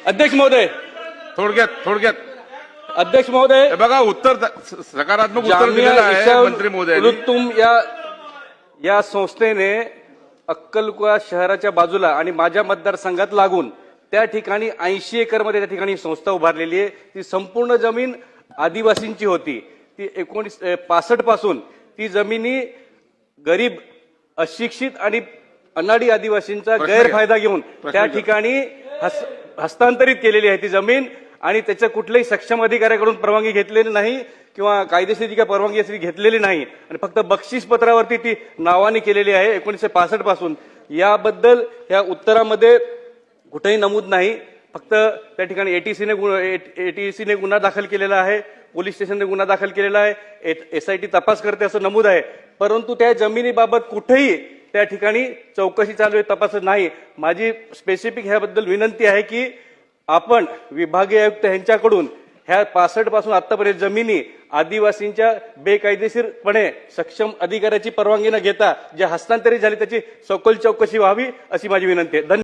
अध्यक्ष महोदय, थोडक्यात अध्यक्ष महोदय, हे बघा उत्तर सकारात्मक उत्तर जामिया दिलेलं आहे इशा मंत्री महोदयांनी. तुम या संस्थेने अक्कलकुवा शहराच्या बाजूला आणि माझ्या मतदारसंघात लागून त्या ठिकाणी 80 एकरमध्ये त्या ठिकाणी संस्था उभारलेली आहे. ती संपूर्ण जमीन आदिवासींची होती. ती 1965 पासून ती जमिनी गरीब, अशिक्षित आणि अनाडी आदिवासींचा गैरफायदा घेऊन त्या ठिकाणी हस्तांतरित केलेली आहे ती जमीन. आणि त्याच्या कुठल्याही सक्षम अधिकाऱ्याकडून परवानगी घेतलेली नाही किंवा कायदेशीर जी काही परवानगी असेल घेतलेली नाही आणि फक्त बक्षीस पत्रावरती ती नावाने केलेली आहे 1965 पासून. याबद्दल या उत्तरामध्ये कुठेही नमूद नाही. फक्त त्या ठिकाणी एटीसीने गुन्हा दाखल केलेला आहे, पोलीस स्टेशनने गुन्हा दाखल केलेला आहे, SIT तपास करते असं नमूद आहे. परंतु त्या जमिनीबाबत कुठेही त्या ठिकाणी चौकशी चालू आहे, तपास नाही. माझी स्पेसिफिक ह्याबद्दल विनंती आहे की आपण विभागीय आयुक्त यांच्याकडून ह्या 65 पासून आतापर्यंत जमिनी आदिवासींच्या बेकायदेशीरपणे सक्षम अधिकाऱ्याची परवानगी न घेता ज्या हस्तांतरित झाली त्याची सखोल चौकशी व्हावी अशी माझी विनंती आहे. धन्यवाद.